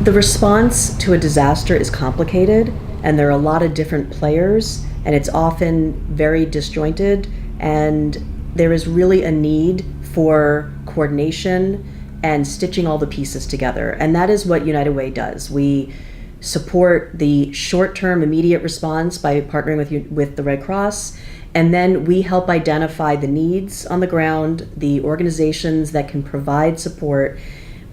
The response to a disaster is complicated, and there are a lot of different players, and it's often very disjointed, and there is really a need for coordination and stitching all the pieces together. And that is what United Way does. We support the short-term immediate response by partnering with the Red Cross, and then we help identify the needs on the ground, the organizations that can provide support.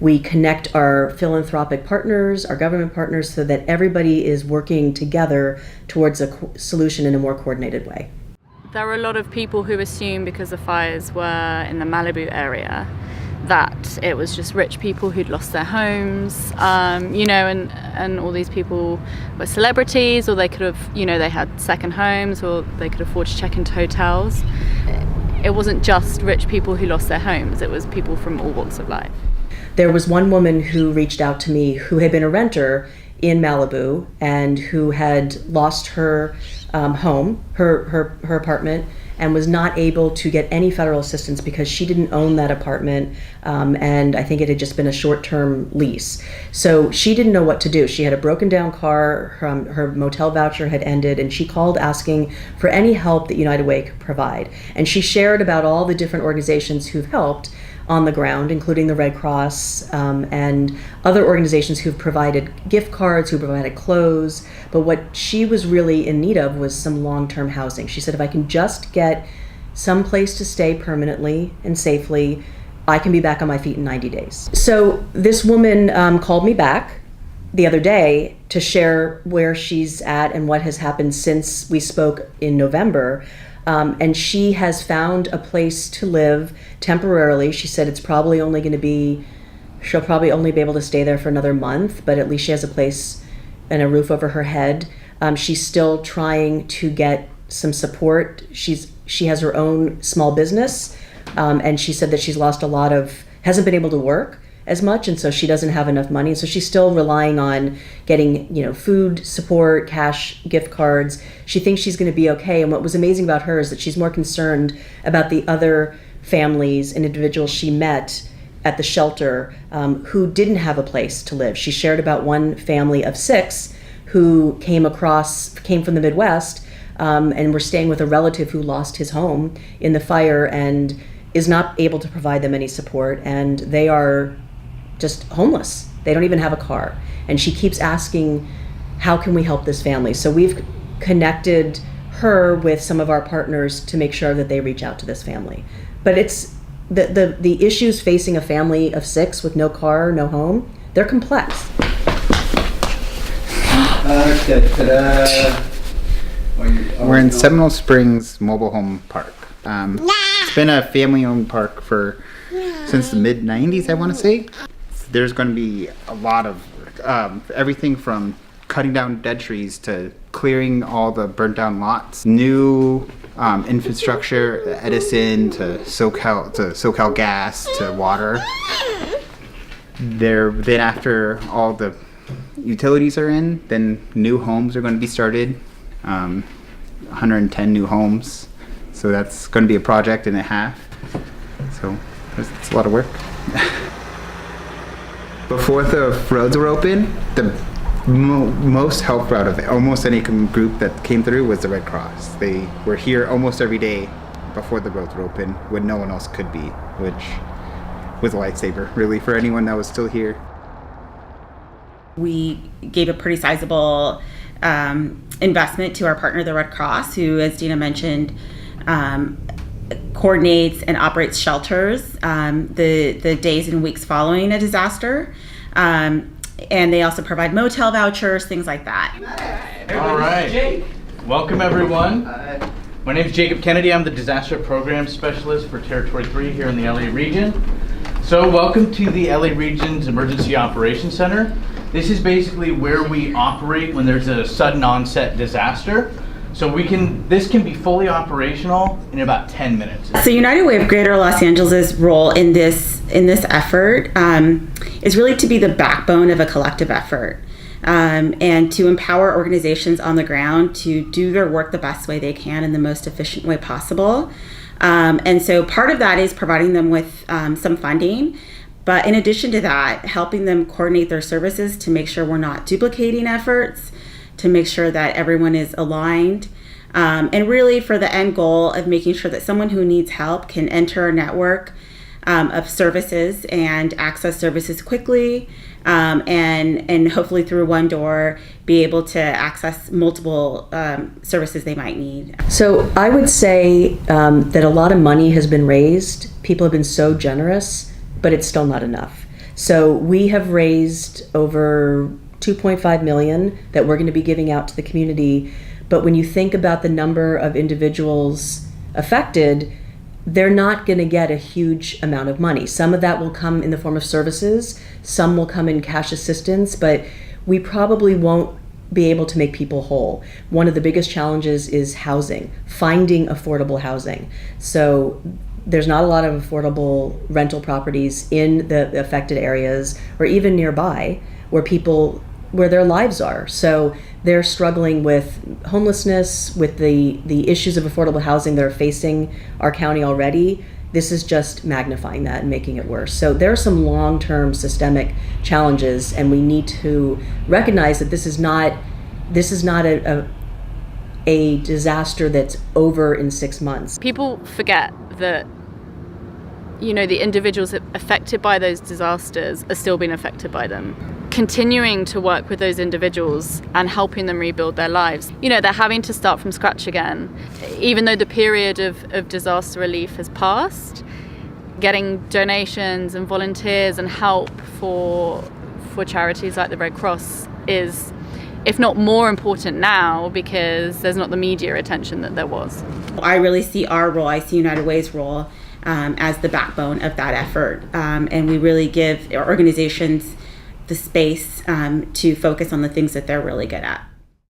We connect our philanthropic partners, our government partners, so that everybody is working together towards a solution in a more coordinated way. There are a lot of people who assume, because the fires were in the Malibu area, that it was just rich people who'd lost their homes, and all these people were celebrities, or they could have, they had second homes, or they could afford to check into hotels. It wasn't just rich people who lost their homes, it was people from all walks of life. There was one woman who reached out to me who had been a renter in Malibu and who had lost her home, her apartment, and was not able to get any federal assistance because she didn't own that apartment, and I think it had just been a short-term lease. So she didn't know what to do. She had a broken down car, her motel voucher had ended, and she called asking for any help that United Way could provide. And she shared about all the different organizations who've helped on the ground, including the Red Cross and other organizations who've provided gift cards, who provided clothes. But what she was really in need of was some long-term housing. She said, if I can just get some place to stay permanently and safely, I can be back on my feet in 90 days. So this woman called me back the other day to share where she's at and what has happened since we spoke in November. And she has found a place to live temporarily. She said she'll probably only be able to stay there for another month, but at least she has a place and a roof over her head. She's still trying to get some support. She has her own small business, and she said that she's lost hasn't been able to work as much, and so she doesn't have enough money. And so she's still relying on getting, food support, cash, gift cards. She thinks she's going to be okay. And what was amazing about her is that she's more concerned about the other families and individuals she met at the shelter who didn't have a place to live. She shared about one family of 6 who came from the Midwest and were staying with a relative who lost his home in the fire and is not able to provide them any support, and they are just homeless. They don't even have a car. And she keeps asking, how can we help this family? So we've connected her with some of our partners to make sure that they reach out to this family. But it's the issues facing a family of 6 with no car, no home, they're complex. We're in Seminole Springs Mobile Home Park. It's been a family-owned park since the mid-90s, I want to say. There's going to be a lot of everything from cutting down dead trees to clearing all the burnt down lots, new infrastructure, Edison to SoCal Gas to water. Then after all the utilities are in, then new homes are going to be started. 110 new homes. So that's going to be a project and a half. So it's a lot of work. Before the roads were open, the most help out of almost any group that came through was the Red Cross. They were here almost every day before the roads were open when no one else could be, which was a lifesaver, really, for anyone that was still here. We gave a pretty sizable investment to our partner, the Red Cross, who, as Dina mentioned, coordinates and operates shelters the days and weeks following a disaster. And they also provide motel vouchers, things like that. All right. Welcome, everyone. My name is Jacob Kennedy. I'm the Disaster Program Specialist for Territory 3 here in the LA region. So welcome to the LA Region's Emergency Operations Center. This is basically where we operate when there's a sudden onset disaster. So this can be fully operational in about 10 minutes. So United Way of Greater Los Angeles' role in this effort is really to be the backbone of a collective effort and to empower organizations on the ground to do their work the best way they can in the most efficient way possible. And so part of that is providing them with some funding. But in addition to that, helping them coordinate their services to make sure we're not duplicating efforts, to make sure that everyone is aligned, and really for the end goal of making sure that someone who needs help can enter a network of services and access services quickly, and hopefully through one door be able to access multiple services they might need. So I would say that a lot of money has been raised. People have been so generous, but it's still not enough. So we have raised over 2.5 million that we're going to be giving out to the community. But when you think about the number of individuals affected, they're not going to get a huge amount of money. Some of that will come in the form of services, some will come in cash assistance, but we probably won't be able to make people whole. One of the biggest challenges is housing, finding affordable housing. So there's not a lot of affordable rental properties in the affected areas or even nearby where their lives are. So they're struggling with homelessness, with the issues of affordable housing that are facing our county already. This is just magnifying that and making it worse. So there are some long-term systemic challenges, and we need to recognize that this is not a disaster that's over in 6 months. People forget that, the individuals affected by those disasters are still being affected by them. Continuing to work with those individuals and helping them rebuild their lives. They're having to start from scratch again. Even though the period of disaster relief has passed, getting donations and volunteers and help for charities like the Red Cross is, if not more important now, because there's not the media attention that there was. I really see our role, I see United Way's role as the backbone of that effort. And we really give our organizations the space to focus on the things that they're really good at.